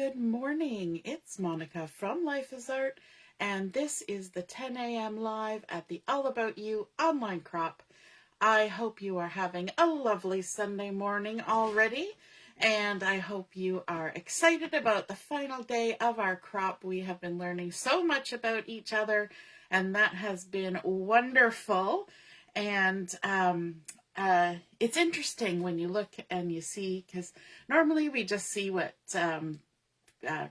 Good morning. It's Monica from Life is Art, and this is the 10 a.m. live at the All About You online crop. I hope you are having a lovely Sunday morning already, and I hope you are excited about the final day of our crop. We have been learning so much about each other, and that has been wonderful. And it's interesting when you look and you see, because normally we just see what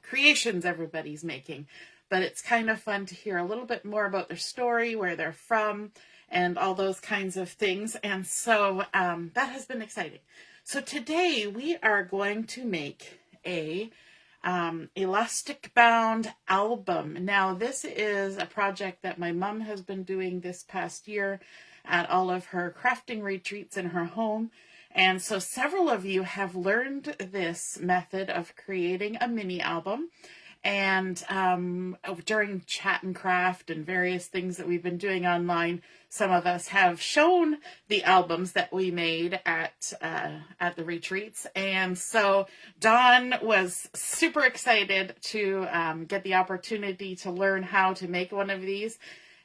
creations everybody's making, but it's kind of fun to hear a little bit more about their story, where they're from, and all those kinds of things. And so that has been exciting. So today we are going to make a elastic bound album. Now this is a project that my mom has been doing this past year at all of her crafting retreats in her home. And so several of you have learned this method of creating a mini album. And during chat and craft and various things that we've been doing online, some of us have shown the albums that we made at the retreats. And so Dawn was super excited to get the opportunity to learn how to make one of these.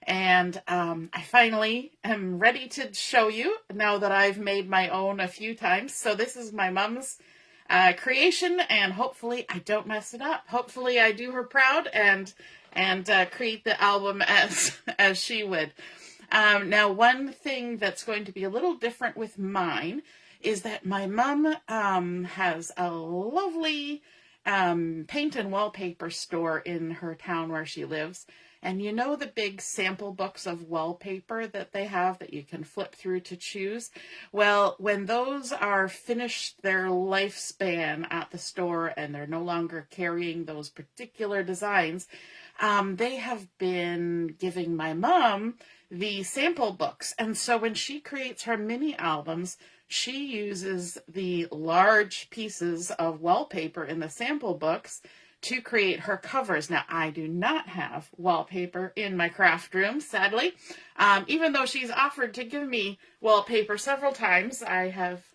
And I finally am ready to show you now that I've made my own a few times. So this is my mom's creation, and hopefully I don't mess it up. Hopefully I do her proud and create the album as she would. Now, one thing that's going to be a little different with mine is that my mom has a lovely paint and wallpaper store in her town where she lives. And you know the big sample books of wallpaper that they have that you can flip through to choose? Well, when those are finished their lifespan at the store and they're no longer carrying those particular designs, they have been giving my mom the sample books. And so when she creates her mini albums, she uses the large pieces of wallpaper in the sample books to create her covers. Now, I do not have wallpaper in my craft room, sadly. Even though she's offered to give me wallpaper several times, I have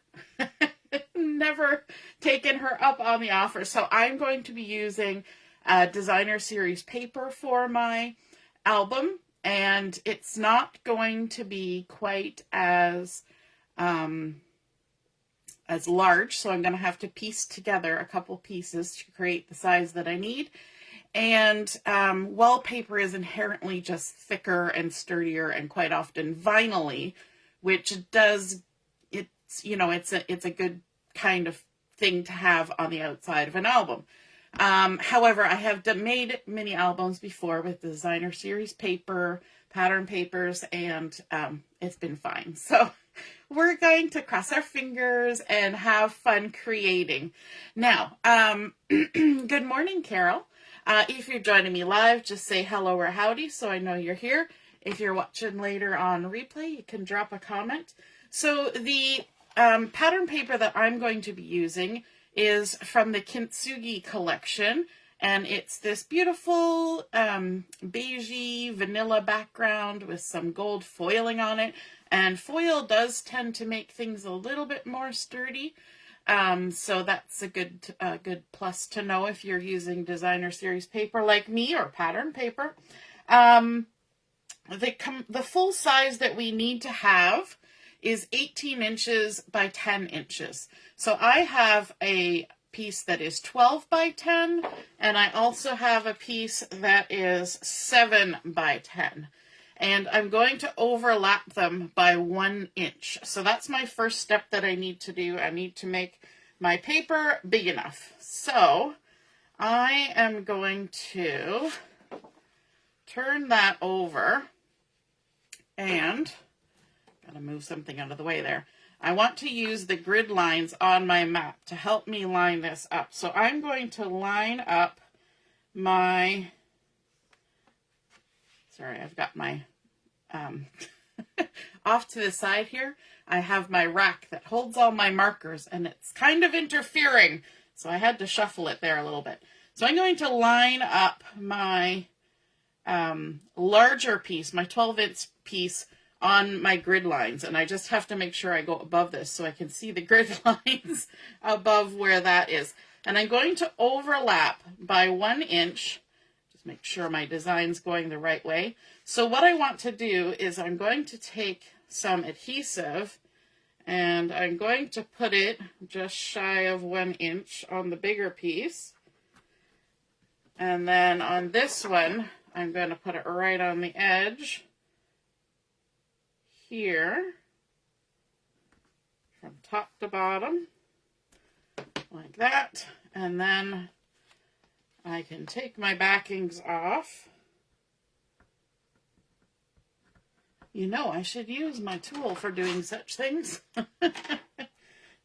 never taken her up on the offer. So I'm going to be using designer series paper for my album, and it's not going to be quite as large, so I'm going to have to piece together a couple pieces to create the size that I need. And wallpaper is inherently just thicker and sturdier and quite often vinyl-y, which does, it's a good kind of thing to have on the outside of an album. However, I have made mini albums before with designer series paper, pattern papers, and it's been fine. So we're going to cross our fingers and have fun creating. Now, good morning, Carol. If you're joining me live, just say hello or howdy so I know you're here. If you're watching later on replay, you can drop a comment. So the pattern paper that I'm going to be using is from the Kintsugi collection, and it's this beautiful beigey vanilla background with some gold foiling on it. And foil does tend to make things a little bit more sturdy. So that's a good plus to know if you're using designer series paper like me or pattern paper. The full size that we need to have is 18 inches by 10 inches. So I have a piece that is 12 by 10, and I also have a piece that is 7 by 10. And I'm going to overlap them by 1 inch. So that's my first step that I need to do. I need to make my paper big enough. So I am going to turn that over, and gotta move something out of the way there. I want to use the grid lines on my map to help me line this up. So I'm going to line up my, sorry, I've got my, off to the side here, I have my rack that holds all my markers, and it's kind of interfering. So I had to shuffle it there a little bit. So I'm going to line up my larger piece, my 12-inch piece, on my grid lines, and I just have to make sure I go above this so I can see the grid lines above where that is. And I'm going to overlap by 1 inch. Just make sure my design's going the right way. So what I want to do is I'm going to take some adhesive and I'm going to put it just shy of 1 inch on the bigger piece. And then on this one, I'm going to put it right on the edge here, from top to bottom, like that. And then I can take my backings off. You know, I should use my tool for doing such things.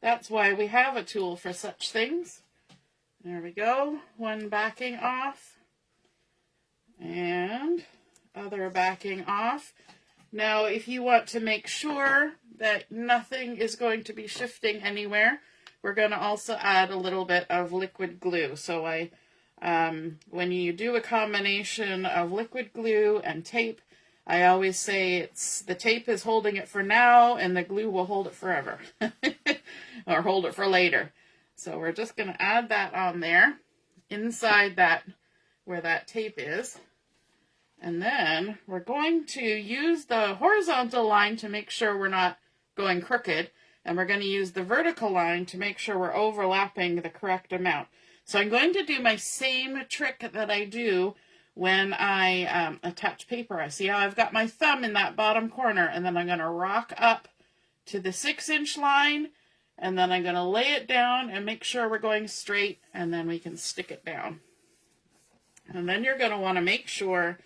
That's why we have a tool for such things. There we go, one backing off, and other backing off. Now, if you want to make sure that nothing is going to be shifting anywhere, we're going to also add a little bit of liquid glue. So when you do a combination of liquid glue and tape, I always say the tape is holding it for now and the glue will hold it forever or hold it for later. So we're just going to add that on there inside that where that tape is. And then we're going to use the horizontal line to make sure we're not going crooked. And we're going to use the vertical line to make sure we're overlapping the correct amount. So I'm going to do my same trick that I do when I attach paper. I see how I've got my thumb in that bottom corner, and then I'm going to rock up to the 6-inch line, and then I'm going to lay it down and make sure we're going straight, and then we can stick it down. And then you're going to want to make sure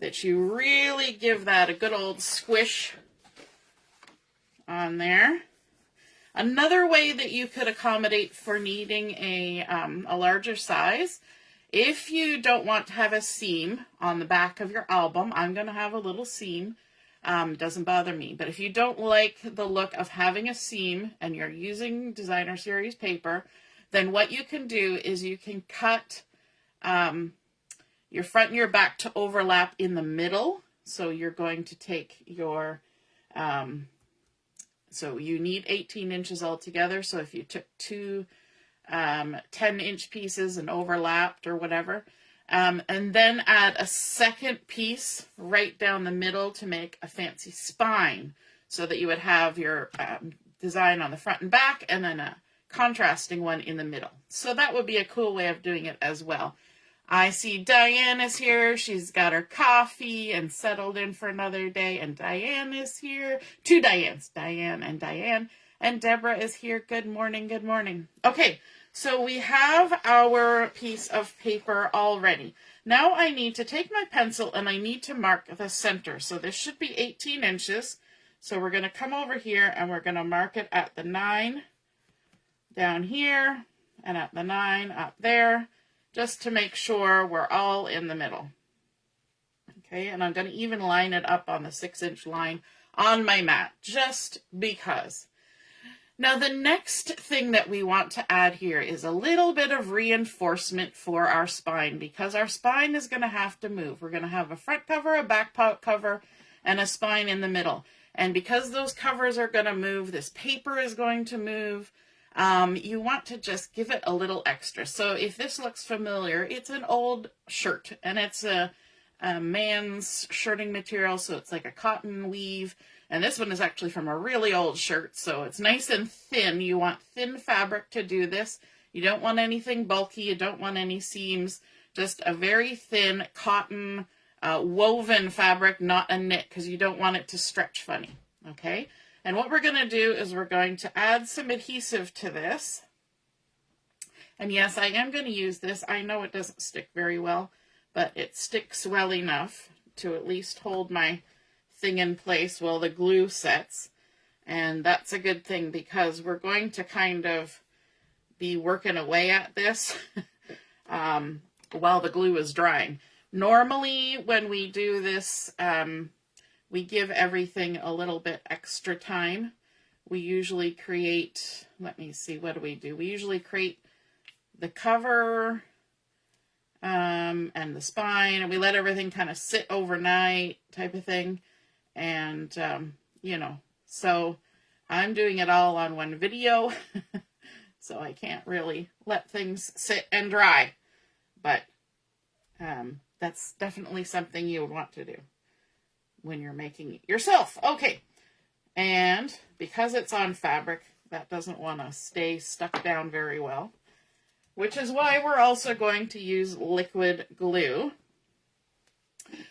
that you really give that a good old squish on there. Another way that you could accommodate for needing a larger size, if you don't want to have a seam on the back of your album, I'm going to have a little seam. Doesn't bother me. But if you don't like the look of having a seam and you're using designer series paper, then what you can do is you can cut your front and your back to overlap in the middle. So you're going to take your, so you need 18 inches altogether. So if you took two 10-inch pieces and overlapped or whatever, and then add a second piece right down the middle to make a fancy spine, so that you would have your design on the front and back and then a contrasting one in the middle. So that would be a cool way of doing it as well. I see Diane is here. She's got her coffee and settled in for another day. And Diane is here. Two Dianes, Diane. And Deborah is here. Good morning, good morning. Okay, so we have our piece of paper all ready. Now I need to take my pencil and I need to mark the center. So this should be 18 inches. So we're going to come over here and we're going to mark it at the 9 down here and at the 9 up there, just to make sure we're all in the middle. Okay, and I'm going to even line it up on the 6-inch line on my mat, just because. Now the next thing that we want to add here is a little bit of reinforcement for our spine, because our spine is going to have to move. We're going to have a front cover, a back cover, and a spine in the middle. And because those covers are going to move, this paper is going to move, you want to just give it a little extra. So if this looks familiar, it's an old shirt, and it's a man's shirting material, so it's like a cotton weave. And this one is actually from a really old shirt, so it's nice and thin. You want thin fabric to do this. You don't want anything bulky. You don't want any seams. Just a very thin cotton woven fabric, not a knit, because you don't want it to stretch funny. Okay? And what we're going to do is we're going to add some adhesive to this. And yes, I am going to use this. I know it doesn't stick very well, but it sticks well enough to at least hold my thing in place while the glue sets. And that's a good thing, because we're going to kind of be working away at this while the glue is drying. Normally when we do this, we give everything a little bit extra time. We usually create, let me see, what do? We usually create the cover and the spine, and we let everything kind of sit overnight type of thing. And, you know, so I'm doing it all on one video. so I can't really let things sit and dry. But that's definitely something you would want to do when you're making it yourself. Okay, and because it's on fabric, that doesn't want to stay stuck down very well, which is why we're also going to use liquid glue.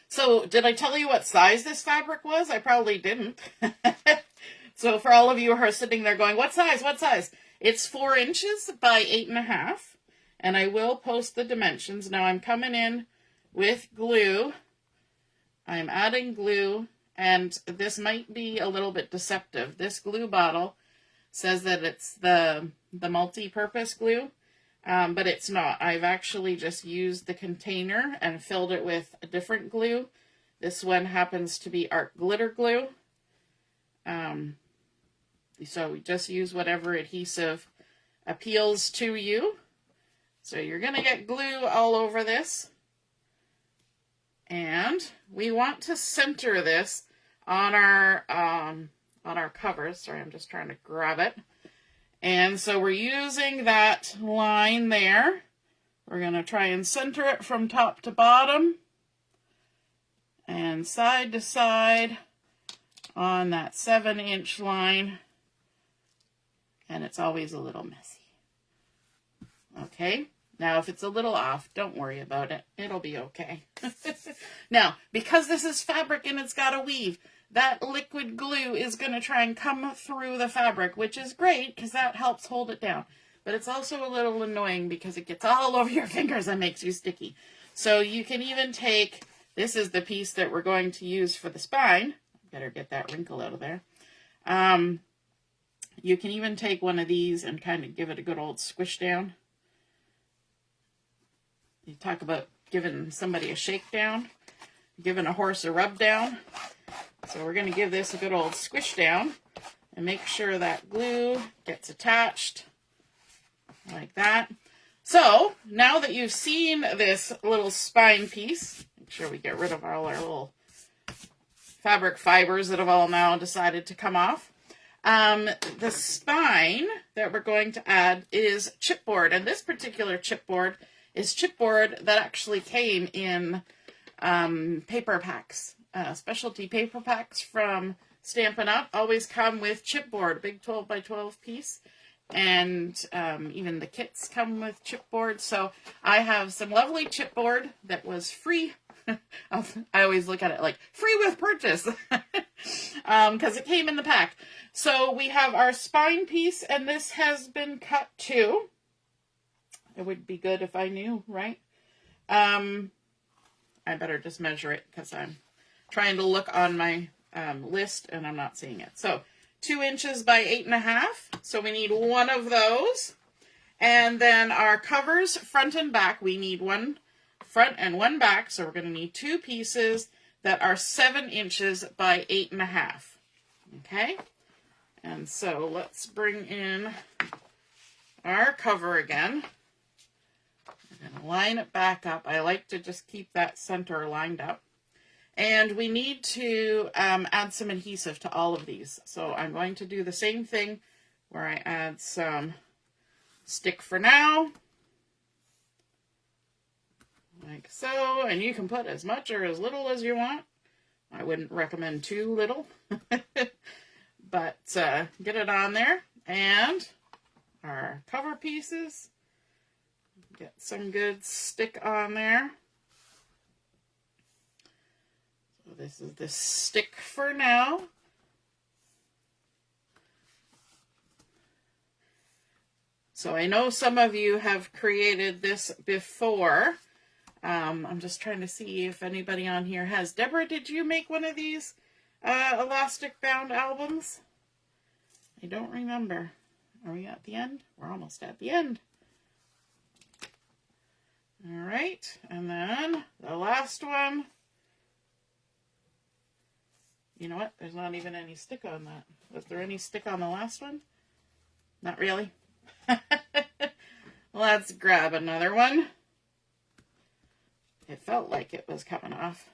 So did I tell you what size this fabric was? I probably didn't. So for all of you who are sitting there going, what size, what size? It's 4 inches by 8.5. And I will post the dimensions. Now I'm coming in with glue. I'm adding glue, and this might be a little bit deceptive. This glue bottle says that it's the multi-purpose glue, but it's not. I've actually just used the container and filled it with a different glue. This one happens to be art glitter glue. So we just use whatever adhesive appeals to you. So you're going to get glue all over this. And we want to center this on our covers. Sorry, I'm just trying to grab it. And so we're using that line there. We're going to try and center it from top to bottom and side to side on that 7-inch line. And it's always a little messy. Okay. Now, if it's a little off, don't worry about it. It'll be okay. Now, because this is fabric and it's got a weave, that liquid glue is going to try and come through the fabric, which is great because that helps hold it down. But it's also a little annoying because it gets all over your fingers and makes you sticky. So you can even take, this is the piece that we're going to use for the spine. Better get that wrinkle out of there. You can even take one of these and kind of give it a good old squish down. You talk about giving somebody a shakedown, giving a horse a rub down. So we're going to give this a good old squish down and make sure that glue gets attached like that. So now that you've seen this little spine piece, make sure we get rid of all our little fabric fibers that have all now decided to come off. The spine that we're going to add is chipboard, and this particular chipboard is chipboard that actually came in paper packs. Specialty paper packs from Stampin' Up! Always come with chipboard, big 12 by 12 piece. And even the kits come with chipboard. So I have some lovely chipboard that was free. I always look at it like free with purchase because it came in the pack. So we have our spine piece, and this has been cut too. It would be good if I knew, right? I better just measure it because I'm trying to look on my list and I'm not seeing it. So 2 inches by 8.5. So we need one of those. And then our covers, front and back, we need one front and one back. So we're going to need 2 pieces that are 7 inches by 8.5. Okay. And so let's bring in our cover again. I'm going to line it back up. I like to just keep that center lined up. And we need to add some adhesive to all of these. So I'm going to do the same thing where I add some stick for now. Like so. And you can put as much or as little as you want. I wouldn't recommend too little. But get it on there. And our cover pieces. Get some good stick on there. So this is the stick for now. So I know some of you have created this before. I'm just trying to see if anybody on here has. Deborah, did you make one of these elastic bound albums? I don't remember. Are we at the end? We're almost at the end. All right, and then the last one. You know what? There's not even any stick on that. Was there any stick on the last one? Not really. Let's grab another one. It felt like it was coming off.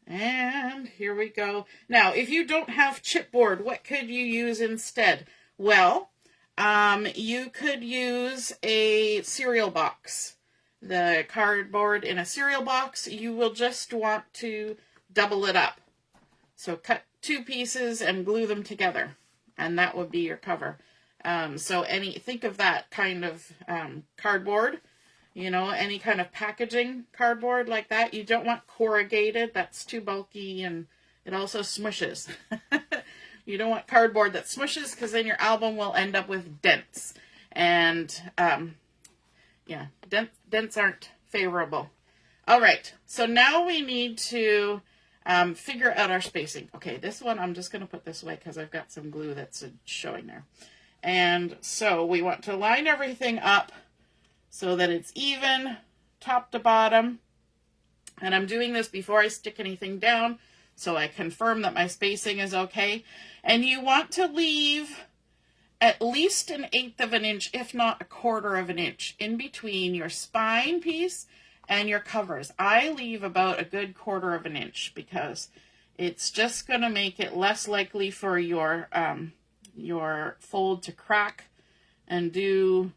And here we go. Now, if you don't have chipboard, what could you use instead? Well, You could use a cereal box. The cardboard in a cereal box, you will just want to double it up. So cut 2 pieces and glue them together, and that would be your cover. So think of that kind of cardboard, you know, any kind of packaging cardboard like that. You don't want corrugated, that's too bulky and it also smushes. You don't want cardboard that smushes, because then your album will end up with dents. And yeah, dents aren't favorable. All right, so now we need to figure out our spacing. Okay, this one I'm just going to put this away because I've got some glue that's showing there. And so we want to line everything up so that it's even top to bottom. And I'm doing this before I stick anything down, so I confirm that my spacing is okay. And you want to leave at least 1/8 of an inch, if not 1/4 of an inch, in between your spine piece and your covers. I leave about a good 1/4 of an inch because it's just going to make it less likely for your fold to crack and do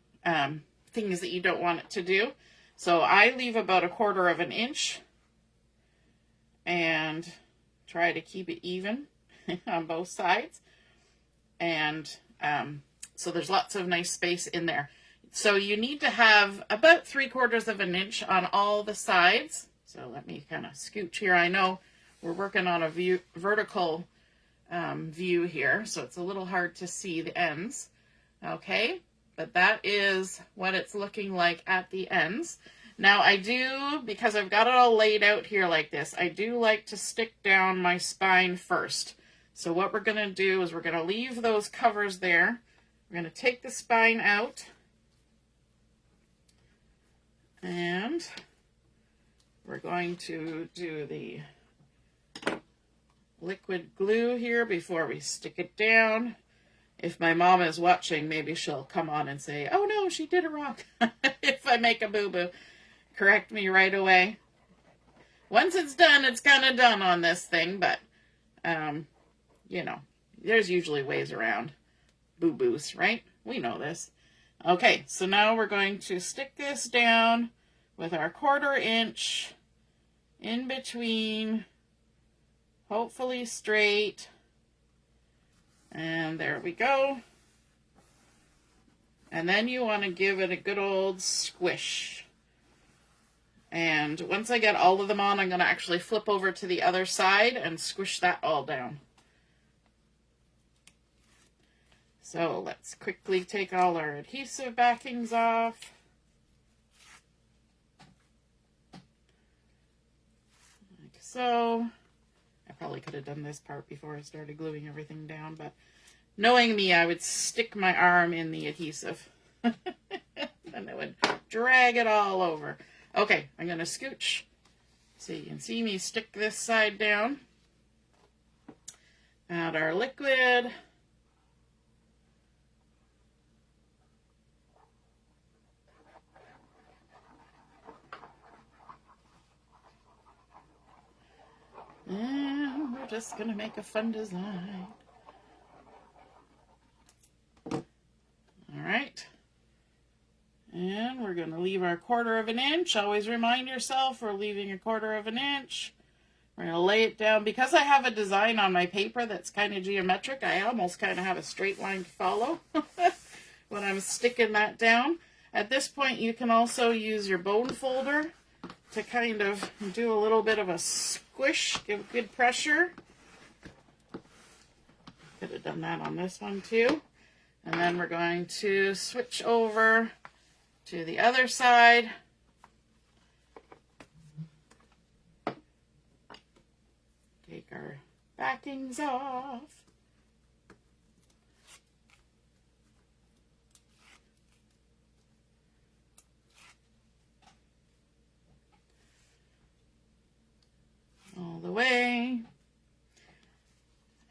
things that you don't want it to do. So I leave about 1/4 of an inch and try to keep it even on both sides. And so there's lots of nice space in there. So you need to have about 3/4 of an inch on all the sides. So let me kind of scooch here. I know we're working on a vertical view here, so it's a little hard to see the ends. Okay, but that is what it's looking like at the ends. Now I do, because I've got it all laid out here like this, I do like to stick down my spine first. So what we're going to do is we're going to leave those covers there. We're going to take the spine out. And we're going to do the liquid glue here before we stick it down. If my mom is watching, maybe she'll come on and say, oh no, she did it wrong. If I make a boo-boo, correct me right away. Once it's done, it's kind of done on this thing, but, you know, there's usually ways around boo-boos, right? We know this. Okay, so now we're going to stick this down with our 1/4 inch in between, hopefully straight. And there we go. And then you want to give it a good old squish. And once I get all of them on, I'm going to actually flip over to the other side and squish that all down. So let's quickly take all our adhesive backings off. Like so. I probably could have done this part before I started gluing everything down, but knowing me, I would stick my arm in the adhesive. And it would drag it all over. Okay, I'm going to scooch so you can see me stick this side down. Add our liquid. And we're just going to make a fun design. All right. And we're going to leave our 1/4 of an inch. Always remind yourself we're leaving a 1/4 of an inch. We're going to lay it down. Because I have a design on my paper that's kind of geometric, I almost kind of have a straight line to follow when I'm sticking that down. At this point, you can also use your bone folder to kind of do a little bit of a squish, give good pressure. Could have done that on this one too. And then we're going to switch over to the other side. Take our backings off. All the way.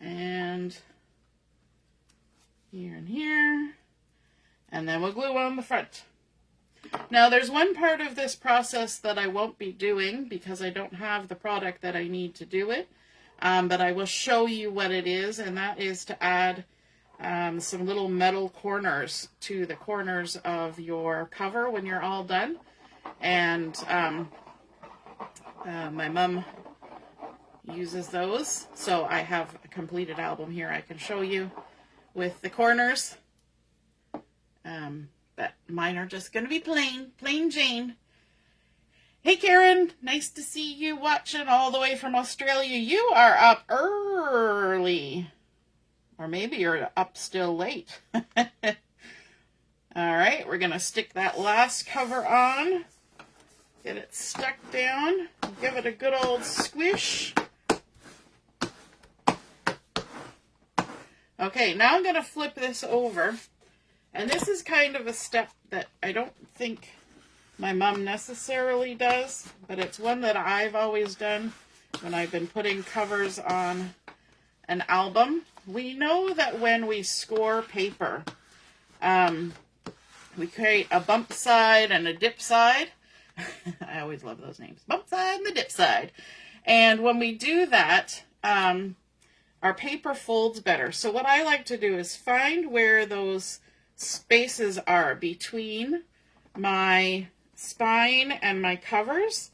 And here and here. And then we'll glue on the front. Now there's one part of this process that I won't be doing because I don't have the product that I need to do it. But I will show you what it is, and that is to add some little metal corners to the corners of your cover when you're all done. And my mom uses those. So I have a completed album here I can show you with the corners. But mine are just going to be plain Jane. Hey Karen, nice to see you watching all the way from Australia. You are up early. Or maybe you're up still late. All right, we're going to stick that last cover on. Get it stuck down. Give it a good old squish. Okay, now I'm going to flip this over. And this is kind of a step that I don't think my mom necessarily does, but it's one that I've always done when I've been putting covers on an album. We know that when we score paper, we create a bump side and a dip side. I always love those names. Bump side and the dip side. And when we do that, our paper folds better. So what I like to do is find where those spaces are between my spine and my covers,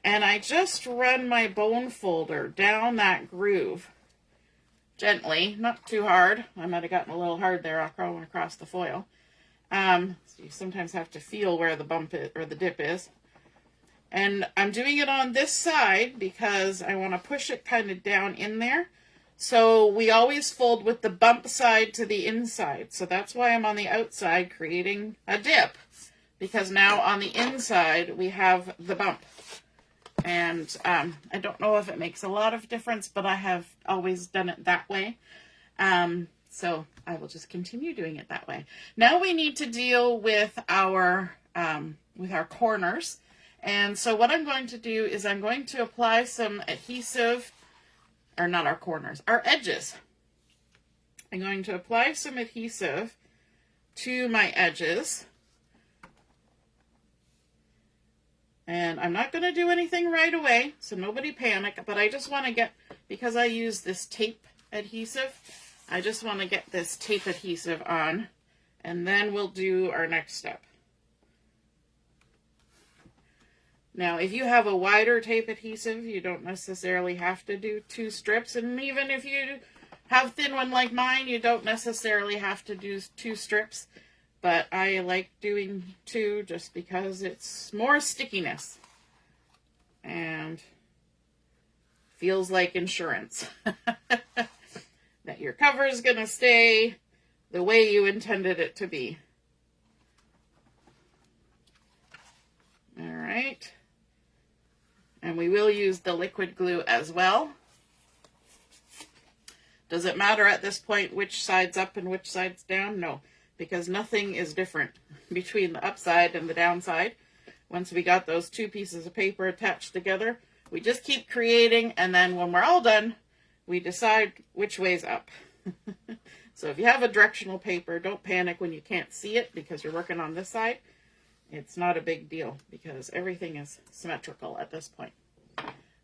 and I just run my bone folder down that groove gently, not too hard. I might have gotten a little hard there going across the foil. So you sometimes have to feel where the bump is, or the dip is. And I'm doing it on this side because I want to push it kind of down in there. So we always fold with the bump side to the inside. So that's why I'm on the outside creating a dip, because now on the inside we have the bump. And I don't know if it makes a lot of difference, but I have always done it that way. So I will just continue doing it that way. Now we need to deal with our corners. And so what I'm going to do is I'm going to apply some adhesive, or not our corners, our edges. I'm going to apply some adhesive to my edges. And I'm not going to do anything right away, so nobody panic, but I just want to get, because I use this tape adhesive, I just want to get this tape adhesive on, and then we'll do our next step. Now, if you have a wider tape adhesive, you don't necessarily have to do 2 strips, and even if you have thin one like mine, you don't necessarily have to do 2 strips. But I like doing 2 just because it's more stickiness and feels like insurance that your cover is going to stay the way you intended it to be. All right. And we will use the liquid glue as well. Does it matter at this point which side's up and which side's down? No. Because nothing is different between the upside and the downside. Once we got those 2 pieces of paper attached together, we just keep creating, and then when we're all done, we decide which way's up. So if you have a directional paper, don't panic when you can't see it because you're working on this side. It's not a big deal because everything is symmetrical at this point.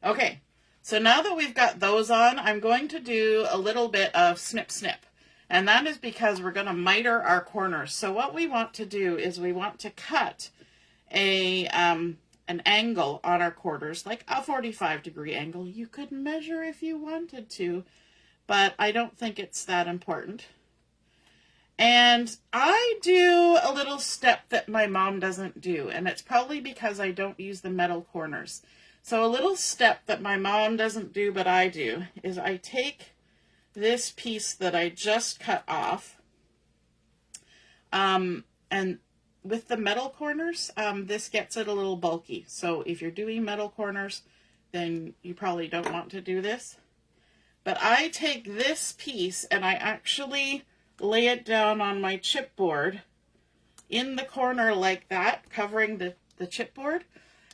Okay, so now that we've got those on, I'm going to do a little bit of snip snip. And that is because we're going to miter our corners. So what we want to do is we want to cut an angle on our corners, like a 45-degree angle. You could measure if you wanted to, but I don't think it's that important. And I do a little step that my mom doesn't do, and it's probably because I don't use the metal corners. So a little step that my mom doesn't do but I do is I take this piece that I just cut off, and with the metal corners, this gets it a little bulky. So if you're doing metal corners, then you probably don't want to do this. But I take this piece and I actually lay it down on my chipboard in the corner like that, covering the chipboard.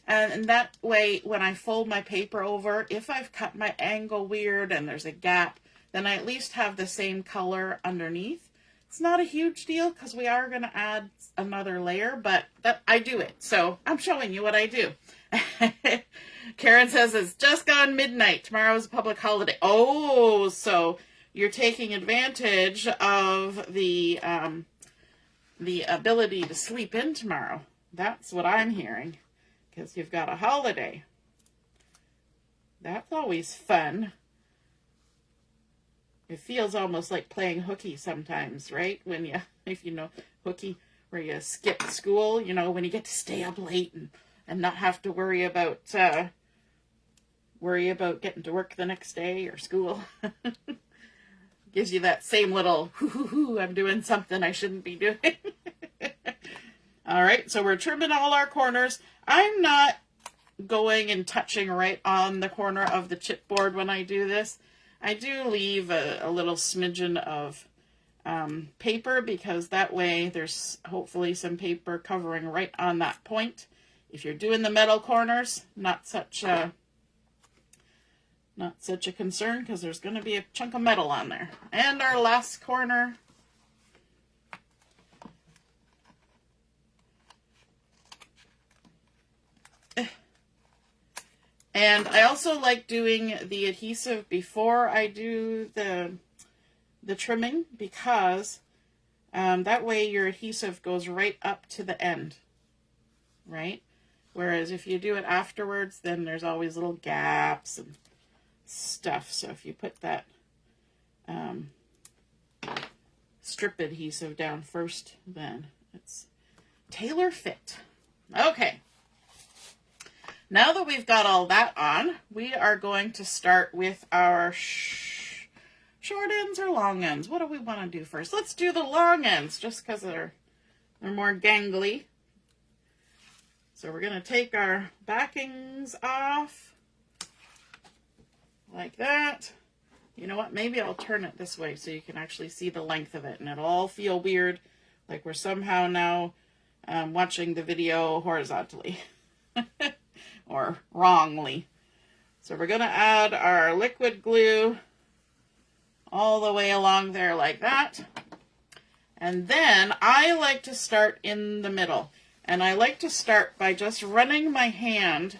And that way, when I fold my paper over, if I've cut my angle weird and there's a gap, then I at least have the same color underneath. It's not a huge deal because we are going to add another layer, but I do it. So I'm showing you what I do. Karen says it's just gone midnight. Tomorrow's a public holiday. Oh, so you're taking advantage of the ability to sleep in tomorrow. That's what I'm hearing, because you've got a holiday. That's always fun. It feels almost like playing hooky sometimes, right? When you, if you know hooky, where you skip school, you know, when you get to stay up late and not have to worry about getting to work the next day or school. Gives you that same little, hoo, I'm doing something I shouldn't be doing. All right, so we're trimming all our corners. I'm not going and touching right on the corner of the chipboard when I do this. I do leave a little smidgen of paper, because that way there's hopefully some paper covering right on that point. If you're doing the metal corners, not such a concern, because there's going to be a chunk of metal on there. And our last corner. And I also like doing the adhesive before I do the trimming, because that way your adhesive goes right up to the end, right? Whereas if you do it afterwards, then there's always little gaps and stuff. So if you put that strip adhesive down first, then it's tailor fit. Okay. Now that we've got all that on, we are going to start with our short ends or long ends. What do we want to do first? Let's do the long ends, just because they're more gangly. So we're going to take our backings off like that. You know what? Maybe I'll turn it this way so you can actually see the length of it, and it'll all feel weird, like we're somehow now watching the video horizontally. Or wrongly. So we're going to add our liquid glue all the way along there like that. And then I like to start in the middle. And I like to start by just running my hand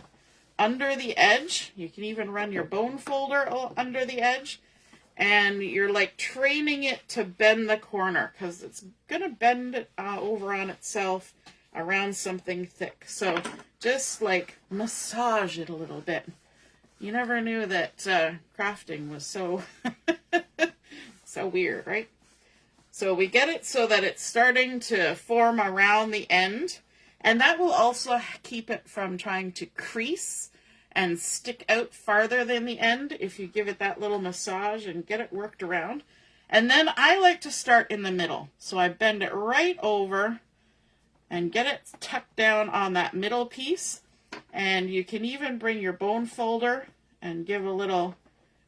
under the edge. You can even run your bone folder under the edge. And you're like training it to bend the corner, because it's going to bend it over on itself around something thick. So just like massage it a little bit. You never knew that crafting was so so weird, right? So we get it so that it's starting to form around the end, and that will also keep it from trying to crease and stick out farther than the end if you give it that little massage and get it worked around. And then I like to start in the middle. So I bend it right over and get it tucked down on that middle piece. And you can even bring your bone folder and give a little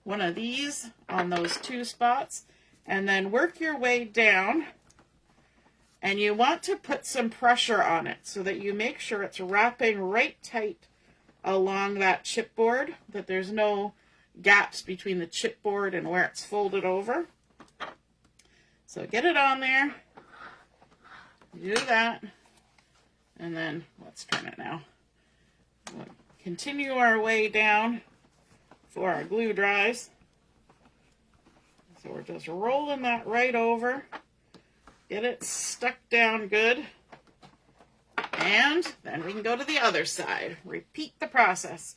one of these on those two spots, and then work your way down. And you want to put some pressure on it so that you make sure it's wrapping right tight along that chipboard, that there's no gaps between the chipboard and where it's folded over. So get it on there, do that. And then let's turn it now. We'll continue our way down before our glue dries. So we're just rolling that right over. Get it stuck down good. And then we can go to the other side. Repeat the process.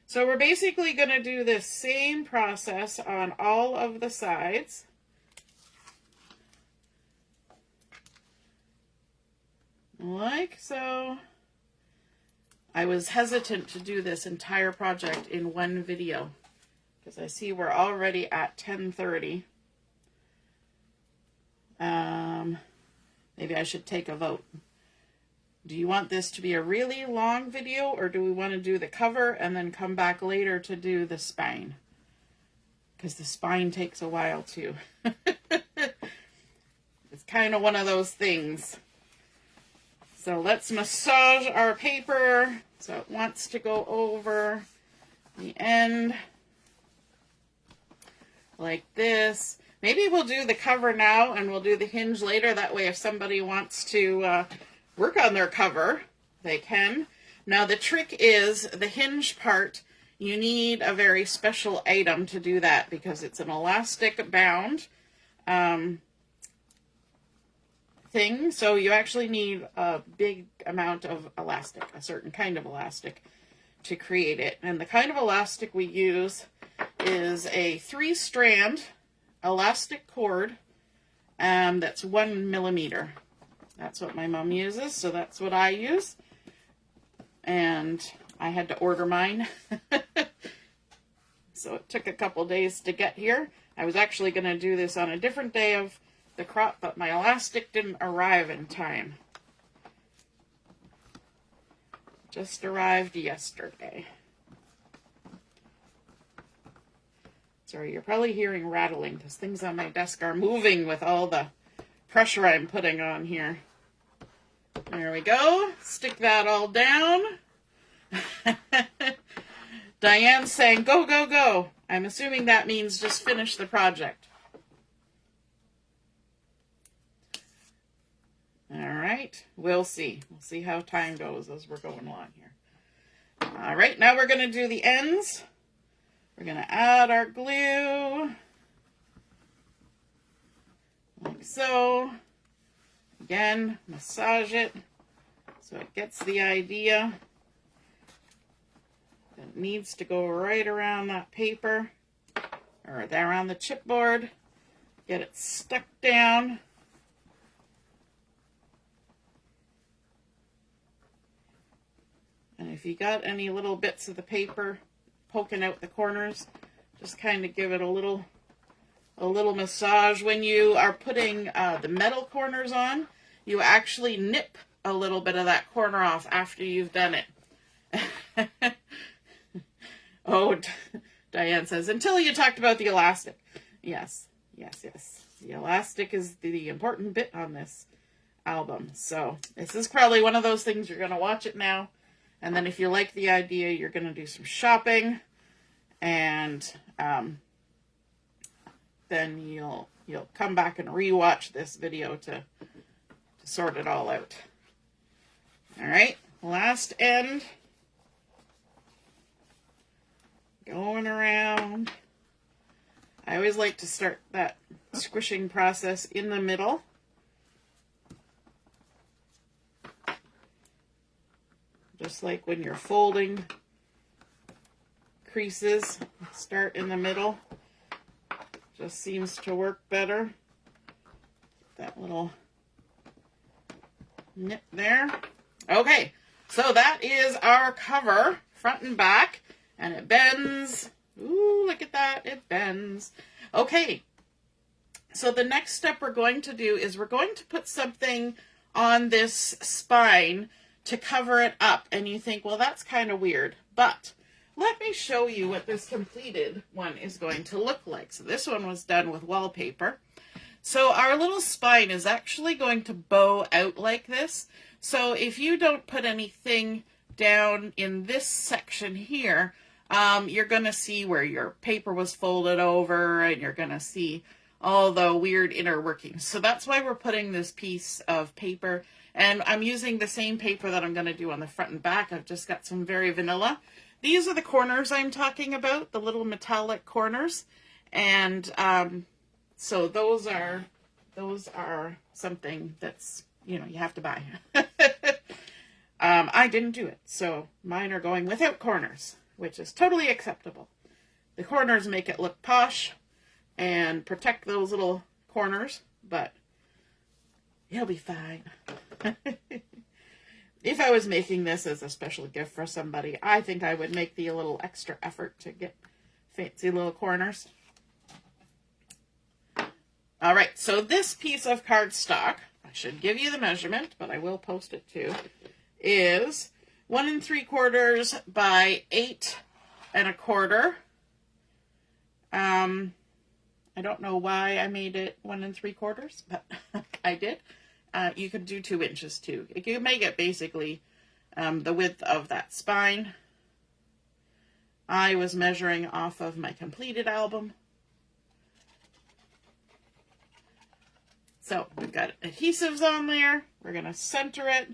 So we're basically going to do this same process on all of the sides. Like so. I was hesitant to do this entire project in one video, because I see we're already at 10:30. Maybe I should take a vote. Do you want this to be a really long video, or do we want to do the cover and then come back later to do the spine? Because the spine takes a while too. It's kind of one of those things. So let's massage our paper so it wants to go over the end like this. Maybe we'll do the cover now and we'll do the hinge later. That way if somebody wants to work on their cover, they can. Now the trick is the hinge part, you need a very special item to do that because it's an elastic bound thing. So you actually need a big amount of elastic, a certain kind of elastic to create it. And the kind of elastic we use is a 3-strand elastic cord that's 1 millimeter. That's what my mom uses, so that's what I use. And I had to order mine. So it took a couple days to get here. I was actually going to do this on a different day of the crop, but my elastic didn't arrive in time. Just arrived yesterday. Sorry, you're probably hearing rattling because things on my desk are moving with all the pressure I'm putting on here. There we go. Stick that all down. Diane's saying, go, go, go. I'm assuming that means just finish the project. All right, we'll see. We'll see how time goes as we're going along here. All right, now we're going to do the ends. We're going to add our glue, like so. Again, massage it so it gets the idea. It needs to go right around that paper, or around the chipboard. Get it stuck down. And if you got any little bits of the paper poking out the corners, just kind of give it a little massage. When you are putting the metal corners on, you actually nip a little bit of that corner off after you've done it. Oh, Diane says, until you talked about the elastic. Yes, yes, yes. The elastic is the important bit on this album. So this is probably one of those things you're going to watch it now. And then if you like the idea, you're going to do some shopping. And then you'll come back and rewatch this video to sort it all out. All right, last end. Going around. I always like to start that squishing process in the middle. Just like when you're folding creases, start in the middle. Just seems to work better. That little nip there. Okay, so that is our cover, front and back. And it bends. Ooh, look at that. It bends. Okay. So the next step we're going to do is we're going to put something on this spine to cover it up. And you think, well, that's kind of weird. But let me show you what this completed one is going to look like. So this one was done with wallpaper. So our little spine is actually going to bow out like this. So if you don't put anything down in this section here, you're going to see where your paper was folded over, and you're going to see all the weird inner workings. So that's why we're putting this piece of paper, and I'm using the same paper that I'm going to do on the front and back. I've just got some very vanilla. These are the corners I'm talking about, the little metallic corners, and so those are something that's, you have to buy. I didn't do it, so mine are going without corners, which is totally acceptable. The corners make it look posh and protect those little corners, but you'll be fine. If I was making this as a special gift for somebody, I think I would make the little extra effort to get fancy little corners. All right, so this piece of cardstock, I should give you the measurement, but I will post it too, is 1 3/4 by 8 1/4. I don't know why I made it 1 3/4, but I did. You could do 2 inches too. You can make it basically the width of that spine. I was measuring off of my completed album. So we've got adhesives on there. We're going to center it.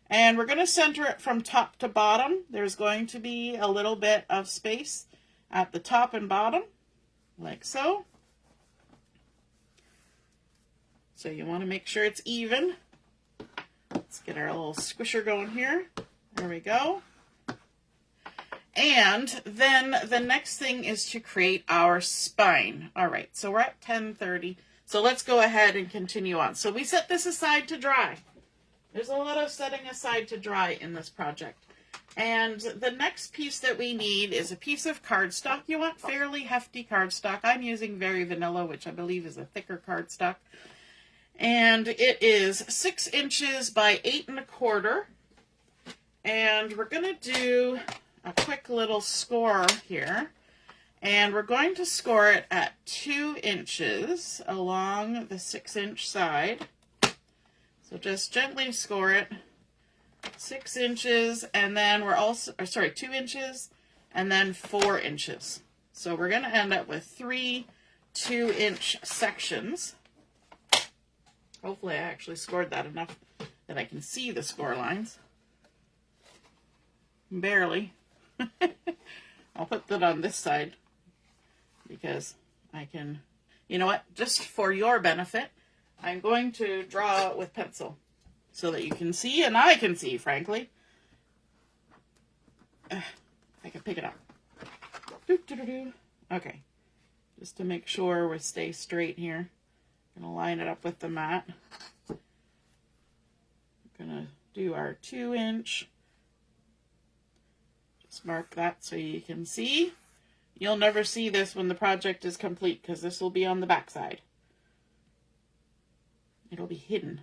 And we're going to center it from top to bottom. There's going to be a little bit of space at the top and bottom, like so. So you want to make sure it's even. Let's get our little squisher going here. There we go. And then the next thing is to create our spine. All right, so we're at 10:30. So let's go ahead and continue on. So we set this aside to dry. There's a lot of setting aside to dry in this project. And the next piece that we need is a piece of cardstock. You want fairly hefty cardstock. I'm using Very Vanilla, which I believe is a thicker cardstock. And it is 6 inches by 8 1/4. And we're going to do a quick little score here. And we're going to score it at 2 inches along the 6-inch side. So just gently score it, 6 inches, and then we're also, 2 inches, and then 4 inches. So we're going to end up with 3 2-inch sections. Hopefully I actually scored that enough that I can see the score lines. Barely. I'll put that on this side because I can, you know what, just for your benefit, I'm going to draw with pencil so that you can see, and I can see, frankly. I can pick it up. Okay, just to make sure we stay straight here. I'm going to line it up with the mat. I'm going to do our 2-inch. Just mark that so you can see. You'll never see this when the project is complete because this will be on the back side. It'll be hidden.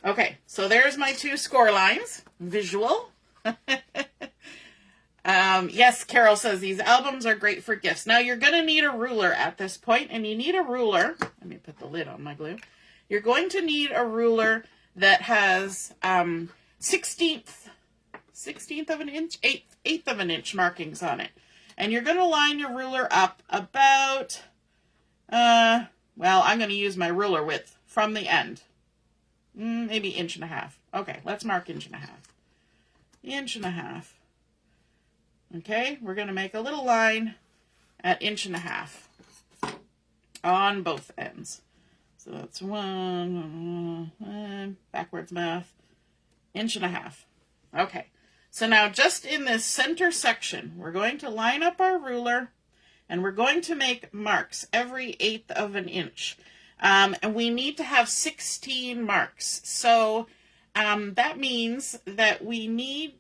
Okay, so there's my 2 score lines. Visual. Yes, Carol says these albums are great for gifts. Now you're going to need a ruler at this point, and you need a ruler. Let me put the lid on my glue. You're going to need a ruler that has 16th of an inch, eighth of an inch markings on it. And you're going to line your ruler up about, well, I'm going to use my ruler width from the end. Maybe 1.5 inches. Okay, let's mark 1.5 inches. 1.5 inches. Okay, we're going to make a little line at 1.5 inches on both ends. So that's backwards math, 1.5 inches. Okay, so now just in this center section, we're going to line up our ruler and we're going to make marks every 1/8 of an inch. And we need to have 16 marks. So that means that we need,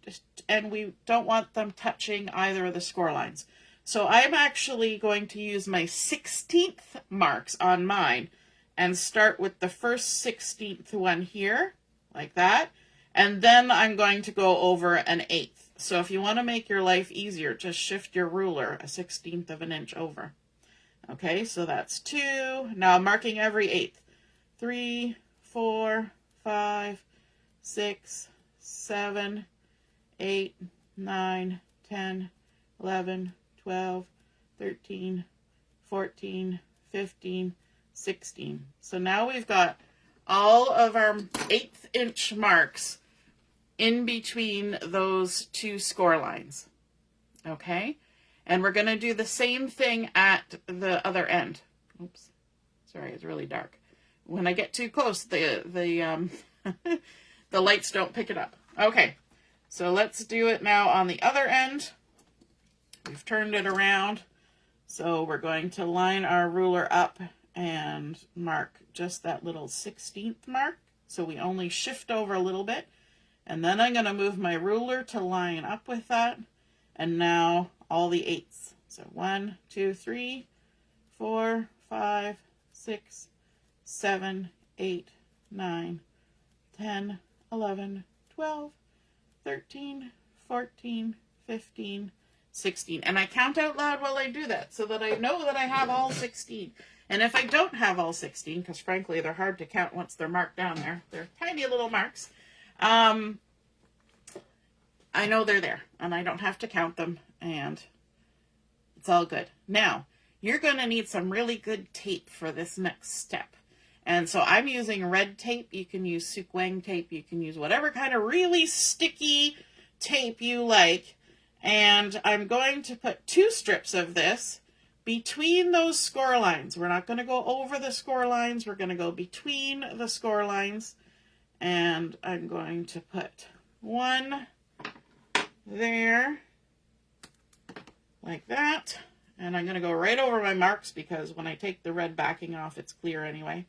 and we don't want them touching either of the score lines. So I'm actually going to use my 16th marks on mine and start with the first 16th one here, like that. And then I'm going to go over an 1/8. So if you want to make your life easier, just shift your ruler 1/16 of an inch over. Okay, so that's 2. Now I'm marking every 1/8. 3, 4, 5, 6, 7, 8, 9, 10, 11, 12, 13, 14, 15, 16. So now we've got all of our 1/8 inch marks in between those 2 score lines. Okay? And we're going to do the same thing at the other end. Oops. Sorry, it's really dark. When I get too close, the the lights don't pick it up. Okay, so let's do it now on the other end. We've turned it around. So we're going to line our ruler up and mark just that little 16th mark. So we only shift over a little bit. And then I'm going to move my ruler to line up with that. And now all the 8s. So 1, 2, 3, 4, 5, 6, 7, 8, 9, 10, 11, 12, 13, 14, 15, 16. And I count out loud while I do that so that I know that I have all 16. And if I don't have all 16, because frankly they're hard to count once they're marked down there, they're tiny little marks, I know they're there and I don't have to count them and it's all good. Now, you're going to need some really good tape for this next step. And so I'm using red tape. You can use sukwang tape. You can use whatever kind of really sticky tape you like. And I'm going to put 2 strips of this between those score lines. We're not going to go over the score lines. We're going to go between the score lines. And I'm going to put 1 there, like that. And I'm going to go right over my marks because when I take the red backing off, it's clear anyway.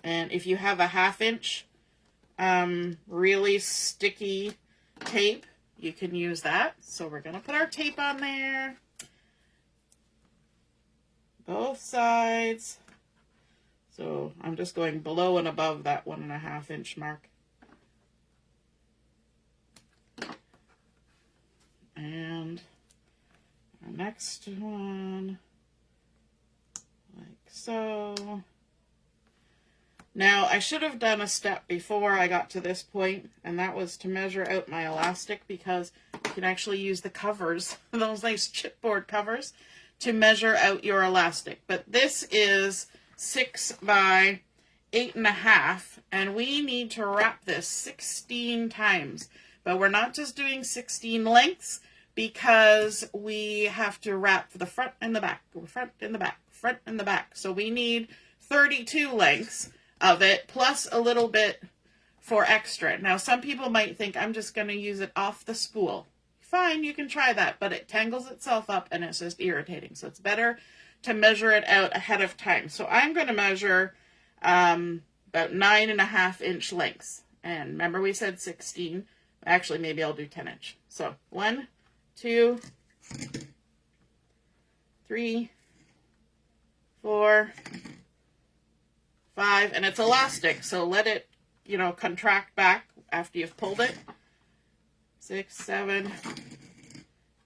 And if you have a 1/2 inch really sticky tape, you can use that. So we're going to put our tape on there. Both sides. So I'm just going below and above that 1.5 inch mark. And our next one, like so. Now, I should have done a step before I got to this point, and that was to measure out my elastic, because you can actually use the covers, those nice chipboard covers, to measure out your elastic. But this is 6 by 8.5, and we need to wrap this 16 times. But we're not just doing 16 lengths, because we have to wrap the front and the back, front and the back, front and the back. So we need 32 lengths of it, plus a little bit for extra. Now, some people might think I'm just going to use it off the spool. Fine, you can try that, but it tangles itself up and it's just irritating. So it's better to measure it out ahead of time. So I'm going to measure about 9.5 inch lengths. And remember we said 16. Actually, maybe I'll do 10 inch. So 1, 2, 3, 4, 5, and it's elastic, so let it, contract back after you've pulled it. 6, 7,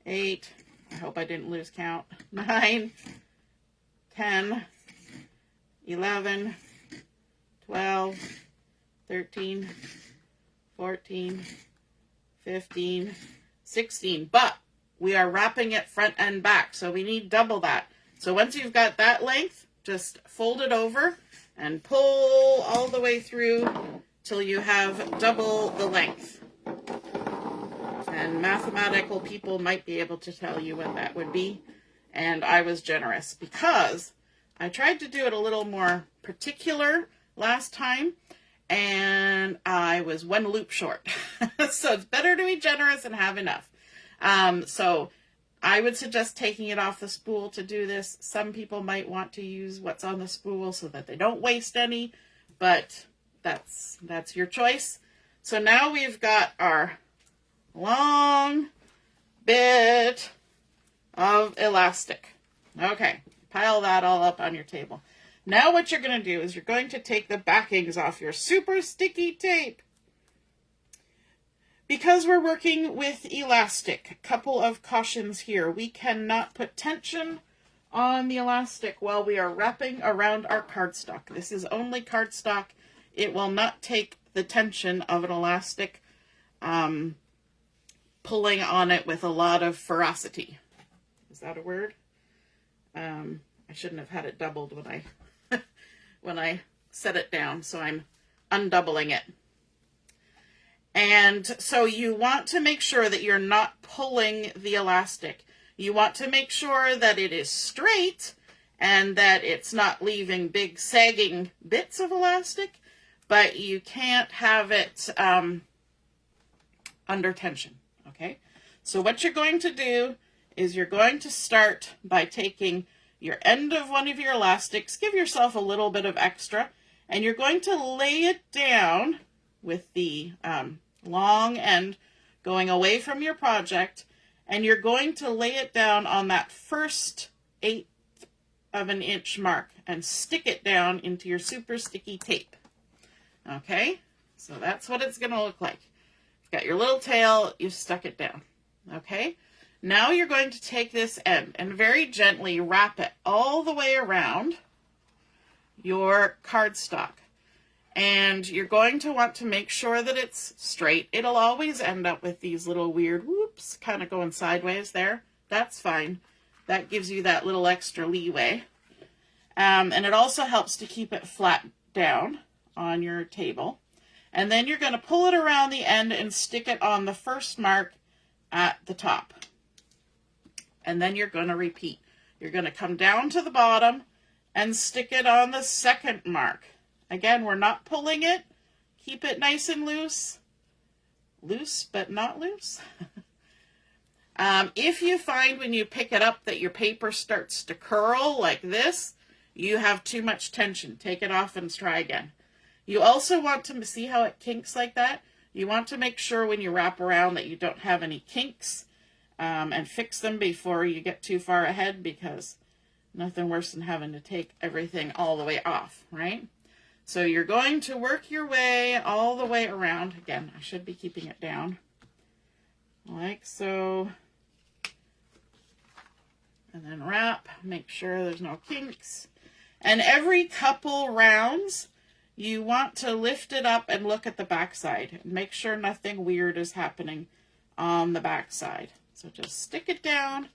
8, I hope I didn't lose count, 9, 10, 11, 12, 13, 14, 15, 16, but we are wrapping it front and back, so we need double that. So once you've got that length, just fold it over and pull all the way through till you have double the length. And mathematical people might be able to tell you what that would be. And I was generous because I tried to do it a little more particular last time, and I was 1 loop short. So it's better to be generous and have enough. So I would suggest taking it off the spool to do this. Some people might want to use what's on the spool so that they don't waste any, but that's your choice. So now we've got our long bit of elastic. Okay, pile that all up on your table. Now what you're going to do is you're going to take the backings off your super sticky tape. Because we're working with elastic, a couple of cautions here. We cannot put tension on the elastic while we are wrapping around our cardstock. This is only cardstock. It will not take the tension of an elastic pulling on it with a lot of ferocity. Is that a word? I shouldn't have had it doubled when I set it down, so I'm undoubling it. And so you want to make sure that you're not pulling the elastic. You want to make sure that it is straight and that it's not leaving big sagging bits of elastic, but you can't have it under tension, okay? So what you're going to do is you're going to start by taking your end of one of your elastics, give yourself a little bit of extra, and you're going to lay it down with the long end going away from your project, and you're going to lay it down on that first 1/8 of an inch mark and stick it down into your super sticky tape. Okay, so that's what it's going to look like. You've got your little tail, you've stuck it down. Okay, now you're going to take this end and very gently wrap it all the way around your cardstock. And you're going to want to make sure that it's straight. It'll always end up with these little weird whoops kind of going sideways there. That's fine. That gives you that little extra leeway. And it also helps to keep it flat down on your table. And then you're going to pull it around the end and stick it on the first mark at the top. And then you're going to repeat. You're going to come down to the bottom and stick it on the second mark. Again, we're not pulling it. Keep it nice and loose. Loose, but not loose. If you find when you pick it up that your paper starts to curl like this, you have too much tension. Take it off and try again. You also want to see how it kinks like that. You want to make sure when you wrap around that you don't have any kinks, and fix them before you get too far ahead, because nothing worse than having to take everything all the way off, right? So you're going to work your way all the way around. Again, I should be keeping it down like so. And then wrap, make sure there's no kinks. And every couple rounds, you want to lift it up and look at the back side and make sure nothing weird is happening on the back side. So just stick it down,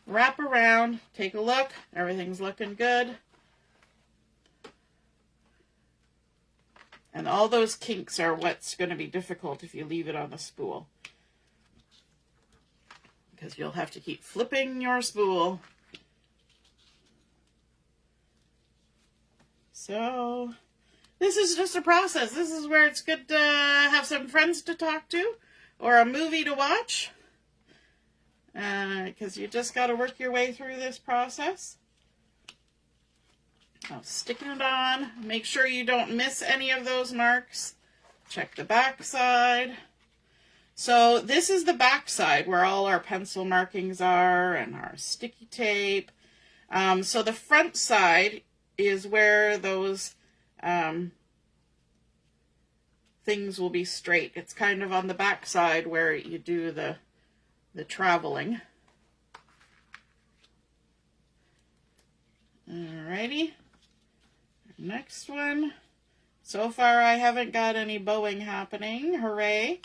wrap around, take a look, everything's looking good. And all those kinks are what's going to be difficult if you leave it on the spool, because you'll have to keep flipping your spool. So this is just a process. This is where it's good to have some friends to talk to or a movie to watch, because you just got to work your way through this process. Now, sticking it on, make sure you don't miss any of those marks. Check the back side. So this is the back side where all our pencil markings are and our sticky tape. So the front side is where those things will be straight. It's kind of on the back side where you do the traveling. Alrighty. Next one. So far I haven't got any bowing happening. Hooray.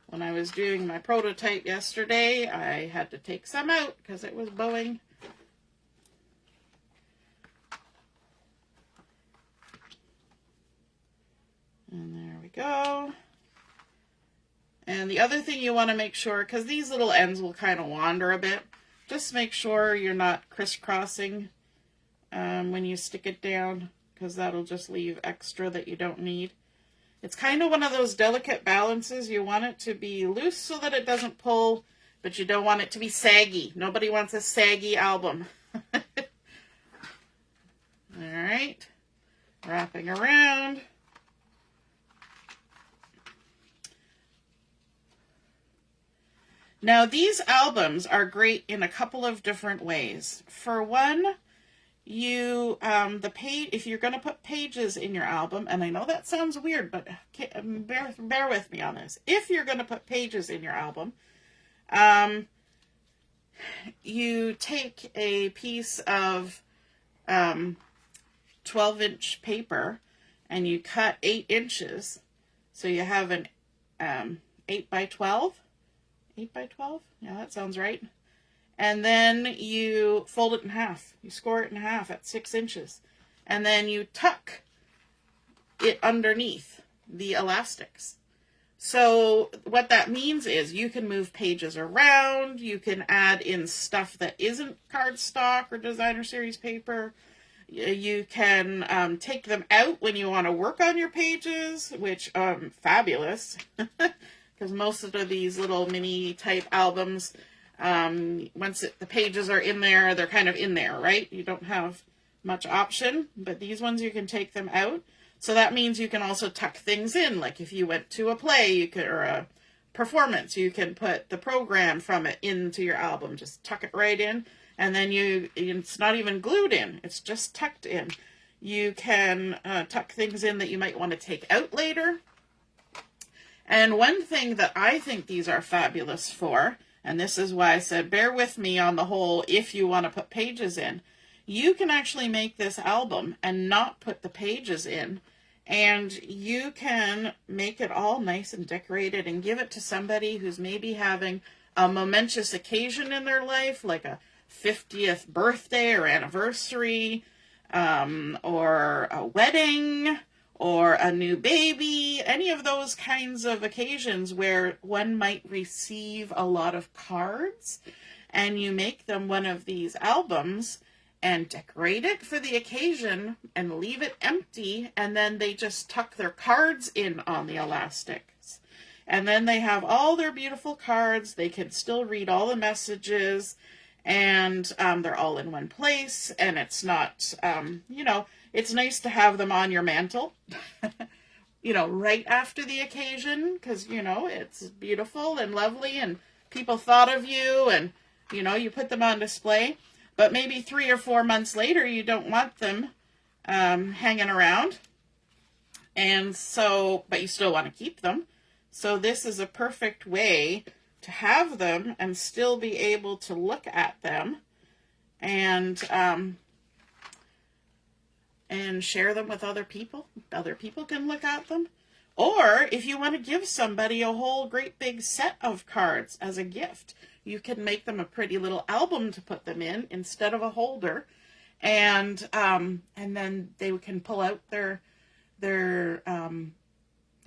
When I was doing my prototype yesterday, I had to take some out because it was bowing. And there we go. And the other thing you want to make sure, because these little ends will kind of wander a bit, just make sure you're not crisscrossing when you stick it down, because that'll just leave extra that you don't need. It's kind of one of those delicate balances. You want it to be loose so that it doesn't pull, but you don't want it to be saggy. Nobody wants a saggy album. All right, wrapping around. Now, these albums are great in a couple of different ways. For one, if you're going to put pages in your album, and I know that sounds weird, but bear with me on this. If you're going to put pages in your album, you take a piece of 12-inch paper and you cut 8 inches. So you have an 8 by 12. 8 by 12? Yeah, that sounds right. And then you fold it in half. You score it in half at 6 inches. And then you tuck it underneath the elastics. So what that means is you can move pages around. You can add in stuff that isn't cardstock or designer series paper. You can take them out when you want to work on your pages, which fabulous. Because most of these little mini type albums, once the pages are in there, they're kind of in there, right? You don't have much option, but these ones you can take them out. So that means you can also tuck things in. Like if you went to a play, or a performance, you can put the program from it into your album. Just tuck it right in, and then it's not even glued in. It's just tucked in. You can tuck things in that you might want to take out later. And one thing that I think these are fabulous for, and this is why I said bear with me on the whole if you want to put pages in, you can actually make this album and not put the pages in, and you can make it all nice and decorated and give it to somebody who's maybe having a momentous occasion in their life, like a 50th birthday or anniversary. or a wedding, or a new baby, any of those kinds of occasions where one might receive a lot of cards, and you make them one of these albums and decorate it for the occasion and leave it empty, and then they just tuck their cards in on the elastics. And then they have all their beautiful cards. They can still read all the messages, and they're all in one place, and it's not, it's nice to have them on your mantle, right after the occasion, because, it's beautiful and lovely, and people thought of you, and, you put them on display. But maybe 3 or 4 months later, you don't want them hanging around, and so, but you still want to keep them. So this is a perfect way to have them and still be able to look at them and share them with other people. Other people can look at them. Or if you want to give somebody a whole great big set of cards as a gift, you can make them a pretty little album to put them in instead of a holder. And then they can pull out their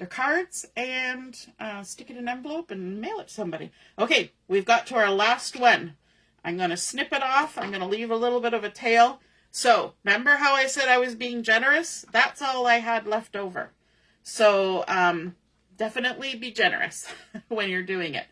cards and stick it in an envelope and mail it to somebody. Okay, we've got to our last one. I'm going to snip it off. I'm going to leave a little bit of a tail. So, remember how I said I was being generous? That's all I had left over. So, definitely be generous when you're doing it.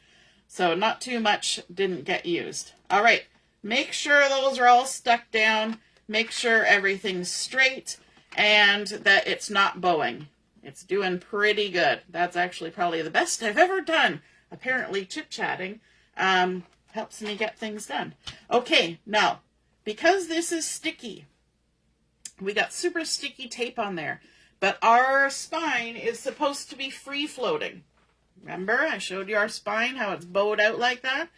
So, not too much didn't get used. All right, make sure those are all stuck down. Make sure everything's straight and that it's not bowing. It's doing pretty good. That's actually probably the best I've ever done. Apparently, chit-chatting helps me get things done. Okay, now, because this is sticky, we got super sticky tape on there, but our spine is supposed to be free-floating. Remember, I showed you our spine, how it's bowed out like that?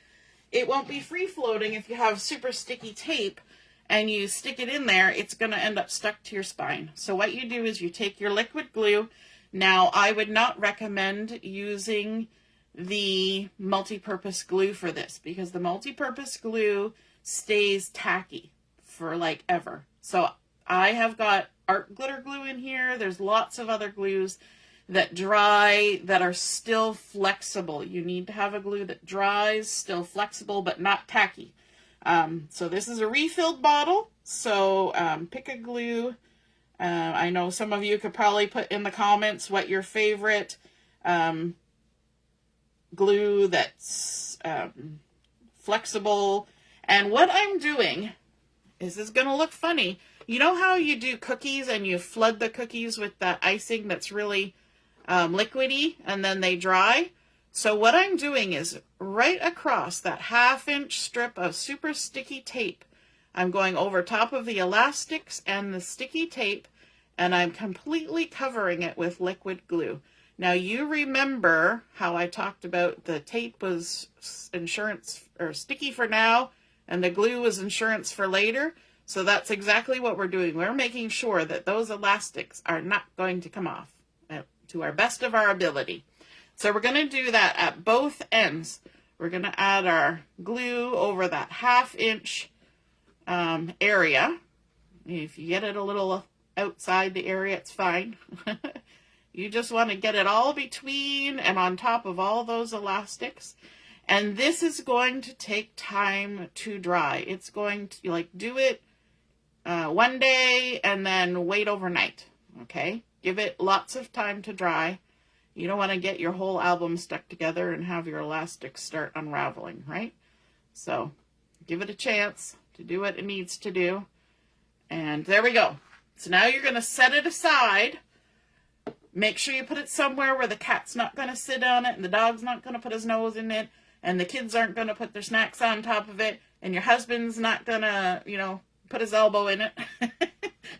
It won't be free-floating if you have super sticky tape and you stick it in there. It's going to end up stuck to your spine. So what you do is you take your liquid glue. Now, I would not recommend using the multi-purpose glue for this, because the multi-purpose glue stays tacky for like ever. So I have got art glitter glue in here. There's lots of other glues that dry that are still flexible. You need to have a glue that dries, still flexible, but not tacky. So this is a refilled bottle. So pick a glue. I know some of you could probably put in the comments what your favorite glue that's flexible. And what I'm doing is going to look funny. You know how you do cookies and you flood the cookies with that icing that's really liquidy and then they dry? So what I'm doing is right across that 1/2-inch strip of super sticky tape, I'm going over top of the elastics and the sticky tape, and I'm completely covering it with liquid glue. Now you remember how I talked about the tape was insurance or sticky for now, and the glue was insurance for later. So that's exactly what we're doing. We're making sure that those elastics are not going to come off to our best of our ability. So we're going to do that at both ends. We're going to add our glue over that 1/2-inch area. If you get it a little outside the area, it's fine. You just want to get it all between and on top of all those elastics. And this is going to take time to dry. It's going to do it one day and then wait overnight. Okay? Give it lots of time to dry. You don't want to get your whole album stuck together and have your elastics start unraveling, right? So give it a chance to do what it needs to do. And there we go. So now you're going to set it aside. Make sure you put it somewhere where the cat's not going to sit on it and the dog's not going to put his nose in it and the kids aren't going to put their snacks on top of it and your husband's not going to, put his elbow in it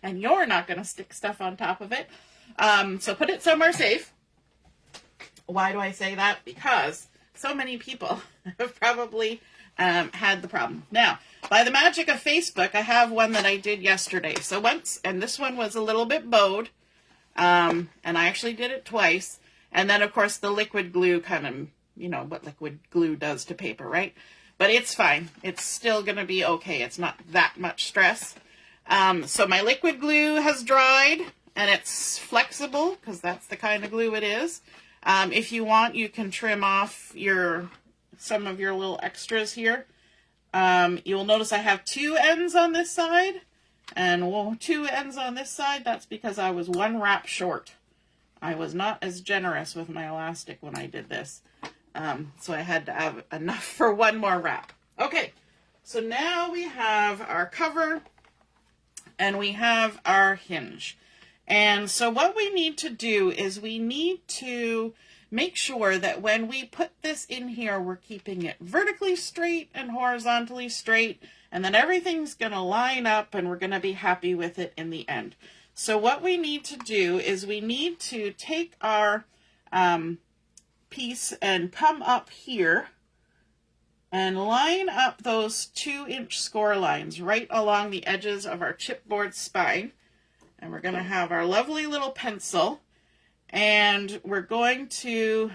and you're not going to stick stuff on top of it. So put it somewhere safe. Why do I say that? Because so many people have probably had the problem. Now, by the magic of Facebook, I have one that I did yesterday. So and this one was a little bit bowed, and I actually did it twice. And then, of course, the liquid glue kind of, what liquid glue does to paper, right? But it's fine. It's still going to be okay. It's not that much stress. So my liquid glue has dried and it's flexible because that's the kind of glue it is. If you want, you can trim off some of your little extras here. You'll notice I have 2 ends on this side and 2 ends on this side. That's because I was 1 wrap short. I was not as generous with my elastic when I did this. So I had to have enough for 1 more wrap. Okay, so now we have our cover and we have our hinge. And so what we need to do is we need to make sure that when we put this in here, we're keeping it vertically straight and horizontally straight, and then everything's going to line up and we're going to be happy with it in the end. So what we need to do is we need to take our piece and come up here and line up those 2-inch score lines right along the edges of our chipboard spine. And we're going to have our lovely little pencil, and we're going to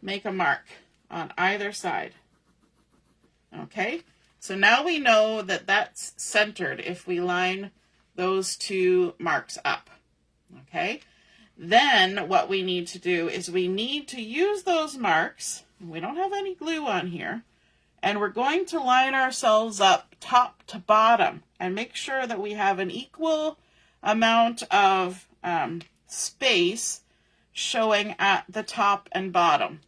make a mark on either side. Okay, so now we know that that's centered if we line those 2 marks up. Okay, then what we need to do is we need to use those marks. We don't have any glue on here. And we're going to line ourselves up top to bottom and make sure that we have an equal amount of space showing at the top and bottom.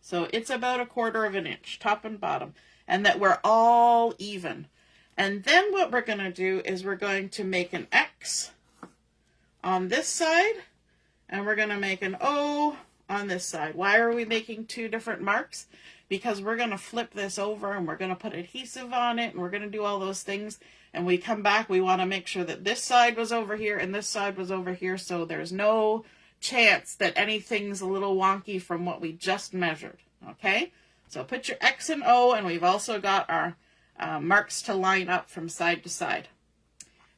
So it's about 1/4 inch, top and bottom, and that we're all even. And then what we're going to do is we're going to make an X on this side, and we're going to make an O on this side. Why are we making 2 different marks? Because we're going to flip this over and we're going to put adhesive on it and we're going to do all those things. And we come back, we want to make sure that this side was over here and this side was over here, so there's no chance that anything's a little wonky from what we just measured. Okay, so put your X and O, and we've also got our marks to line up from side to side.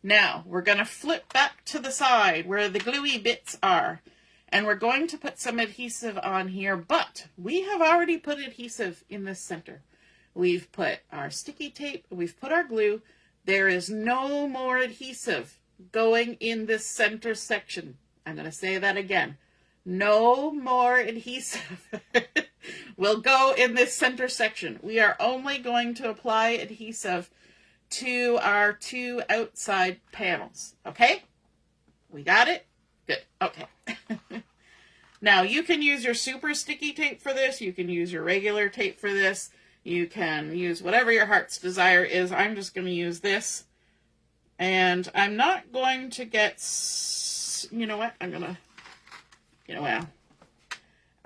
Now we're going to flip back to the side where the gluey bits are, and we're going to put some adhesive on here, but we have already put adhesive in this center. We've put our sticky tape, we've put our glue. There is no more adhesive going in this center section. I'm going to say that again. No more adhesive will go in this center section. We are only going to apply adhesive to our 2 outside panels. Okay? We got it? Good. Okay. Now, you can use your super sticky tape for this. You can use your regular tape for this. You can use whatever your heart's desire is. I'm just going to use this. And I'm not going to get, you know what? I'm going to, well,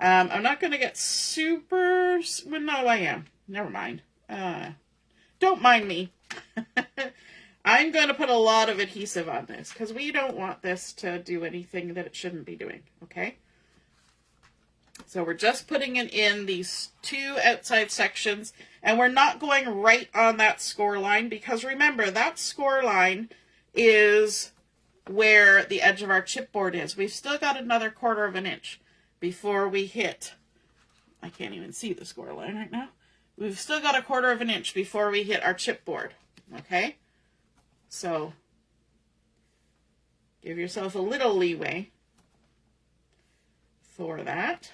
I'm not going to get super, well, no, I am. Never mind. Don't mind me. I'm going to put a lot of adhesive on this because we don't want this to do anything that it shouldn't be doing, okay? So we're just putting it in these 2 outside sections, and we're not going right on that score line because remember, that score line is where the edge of our chipboard is. We've still got another 1/4 inch before we hit, I can't even see the score line right now. We've still got 1/4 inch before we hit our chipboard, okay? So give yourself a little leeway for that.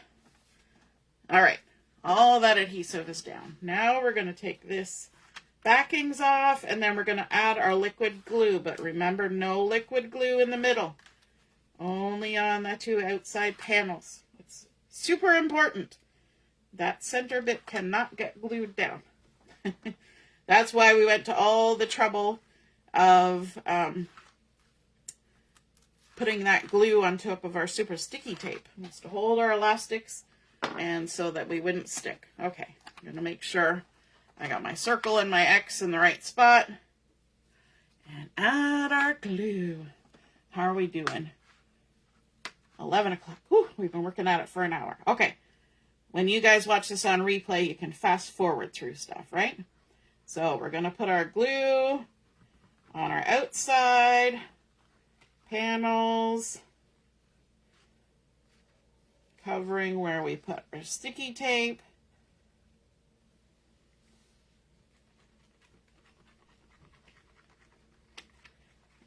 All right, all that adhesive is down. Now we're going to take this backings off, and then we're going to add our liquid glue. But remember, no liquid glue in the middle, only on the 2 outside panels. It's super important. That center bit cannot get glued down. That's why we went to all the trouble of putting that glue on top of our super sticky tape. It's to hold our elastics and so that we wouldn't stick. Okay, I'm going to make sure I got my circle and my X in the right spot. And add our glue. How are we doing? 11 o'clock. Whew, we've been working at it for an hour. Okay, when you guys watch this on replay, you can fast forward through stuff, right? So we're going to put our glue on our outside panels, covering where we put our sticky tape.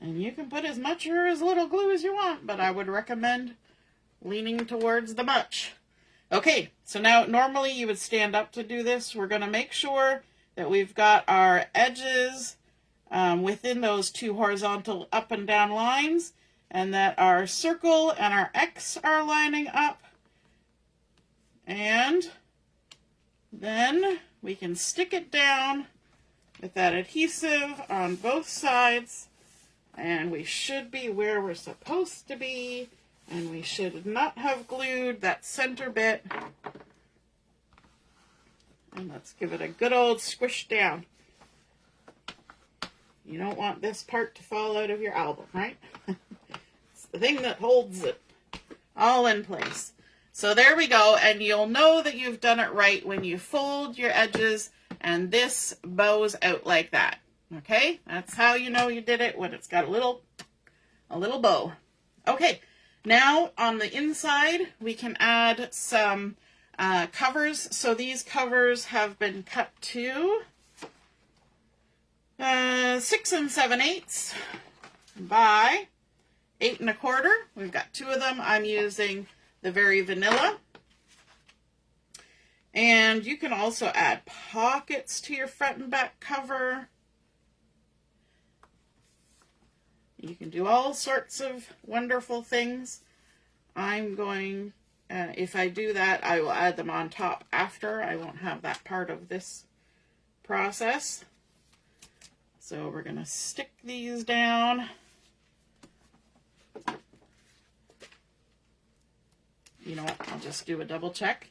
And you can put as much or as little glue as you want, but I would recommend leaning towards the much. Okay, so now normally you would stand up to do this. We're going to make sure that we've got our edges within those two horizontal up and down lines, and that our circle and our X are lining up. And then we can stick it down with that adhesive on both sides, and we should be where we're supposed to be, and we should not have glued that center bit. And let's give it a good old squish down. You don't want this part to fall out of your album, right? It's the thing that holds it all in place. So there we go, and you'll know that you've done it right when you fold your edges and this bows out like that. Okay, that's how you know you did it, when it's got a little bow. Okay, now on the inside we can add some covers. So these covers have been cut to 6 7/8 by 8 1/4. We've got 2 of them. I'm using the Very Vanilla. And you can also add pockets to your front and back cover. You can do all sorts of wonderful things. I'm going, if I do that, I will add them on top after. I won't have that part of this process. So we're going to stick these down. You know what, I'll just do a double check.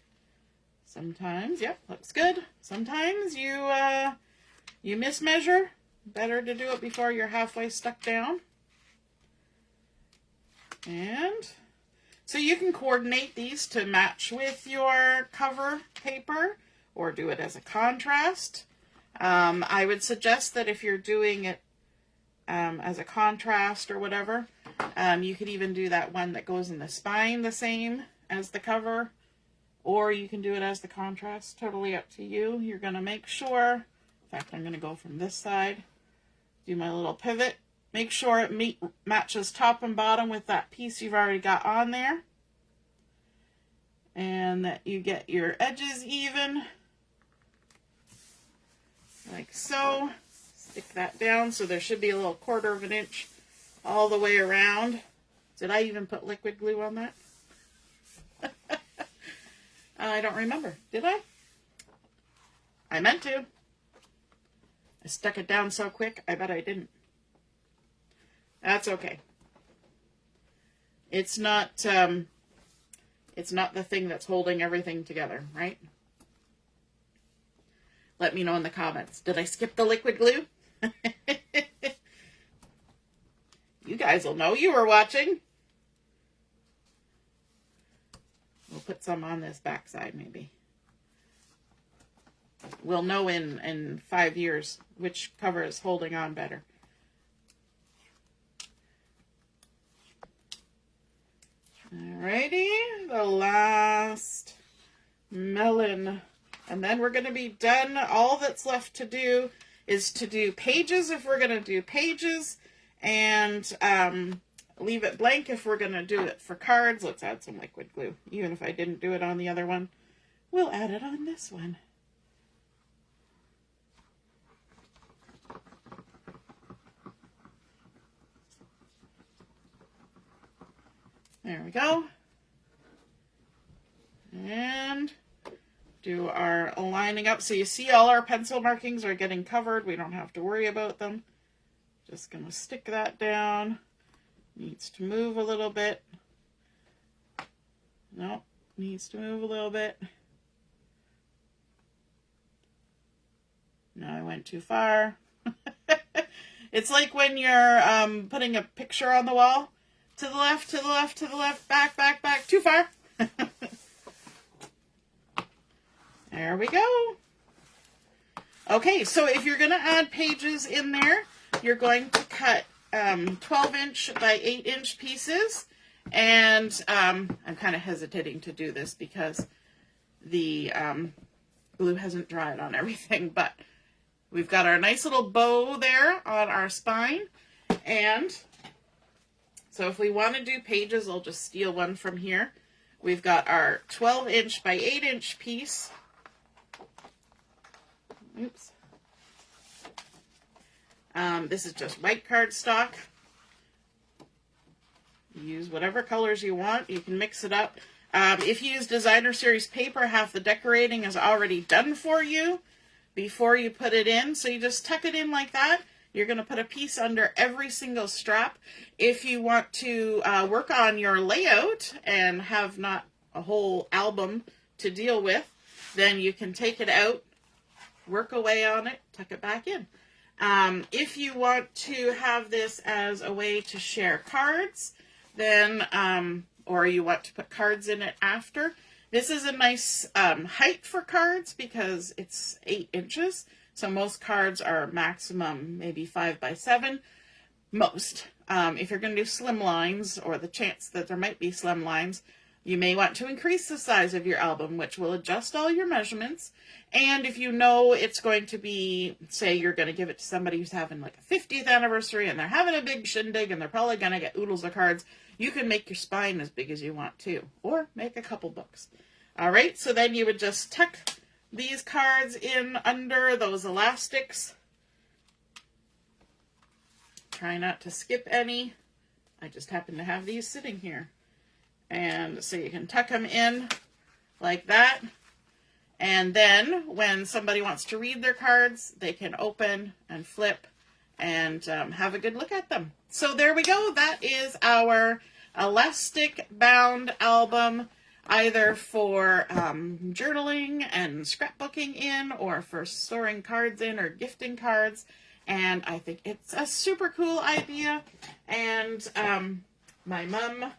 Sometimes, yep, looks good. Sometimes you mismeasure. Better to do it before you're halfway stuck down. And so you can coordinate these to match with your cover paper or do it as a contrast. I would suggest that if you're doing it as a contrast or whatever, you could even do that one that goes in the spine the same as the cover, or you can do it as the contrast. Totally up to you. You're going to make sure, in fact, I'm going to go from this side, do my little pivot. Make sure it matches top and bottom with that piece you've already got on there. And that you get your edges even, like so. Stick that down, so there should be a little 1/4 of an inch all the way around. Did I even put liquid glue on that? I don't remember. Did I? I meant to. I stuck it down so quick, I bet I didn't. That's okay. It's not the thing that's holding everything together, right? Let me know in the comments. Did I skip the liquid glue? You guys will know. You were watching. We'll put some on this backside, maybe. We'll know in 5 years which cover is holding on better. Alrighty, the last melon. And then we're going to be done. All that's left to do is to do pages if we're going to do pages, and leave it blank if we're going to do it for cards. Let's add some liquid glue. Even if I didn't do it on the other one, we'll add it on this one. There we go. And do our lining up. So you see all our pencil markings are getting covered. We don't have to worry about them. Just going to stick that down. Needs to move a little bit. Nope, needs to move a little bit. No, I went too far. It's like when you're putting a picture on the wall. To the left, to the left, to the left, back, back, back. Too far. There we go. Okay, so if you're going to add pages in there, you're going to cut 12-inch by 8-inch pieces. And I'm kind of hesitating to do this because the glue hasn't dried on everything. But we've got our nice little bow there on our spine. And so if we want to do pages, I'll just steal one from here. We've got our 12-inch by 8-inch piece. Oops. This is just white cardstock. Use whatever colors you want. You can mix it up. If you use Designer Series paper, half the decorating is already done for you before you put it in. So you just tuck it in like that. You're going to put a piece under every single strap. If you want to work on your layout and have not a whole album to deal with, then you can take it out, work away on it, tuck it back in. If you want to have this as a way to share cards, then, or you want to put cards in it after, this is a nice height for cards because it's 8 inches. So most cards are maximum maybe 5 by 7. Most. If you're going to do slim lines, or the chance that there might be slim lines, you may want to increase the size of your album, which will adjust all your measurements. And if you know it's going to be, say you're going to give it to somebody who's having like a 50th anniversary and they're having a big shindig and they're probably going to get oodles of cards, you can make your spine as big as you want to, or make a couple books. All right, so then you would just tuck these cards in under those elastics. Try not to skip any. I just happen to have these sitting here. And so you can tuck them in like that. And then when somebody wants to read their cards, they can open and flip and have a good look at them. So there we go. That is our elastic bound album, either for journaling and scrapbooking in, or for storing cards in, or gifting cards. And I think it's a super cool idea. And my mom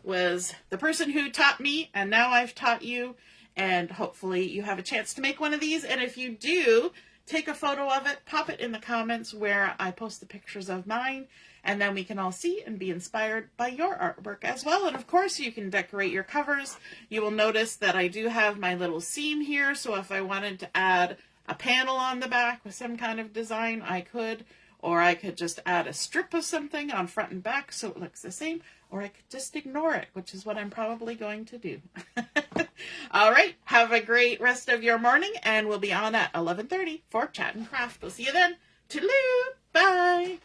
was the person who taught me, and now I've taught you. And hopefully you have a chance to make one of these. And if you do, take a photo of it, pop it in the comments where I post the pictures of mine, and then we can all see and be inspired by your artwork as well. And of course, you can decorate your covers. You will notice that I do have my little seam here, so if I wanted to add a panel on the back with some kind of design, I could. Or I could just add a strip of something on front and back so it looks the same. Or I could just ignore it, which is what I'm probably going to do. All right, have a great rest of your morning, and we'll be on at 11:30 for Chat and Craft. We'll see you then. Toodaloo! Bye!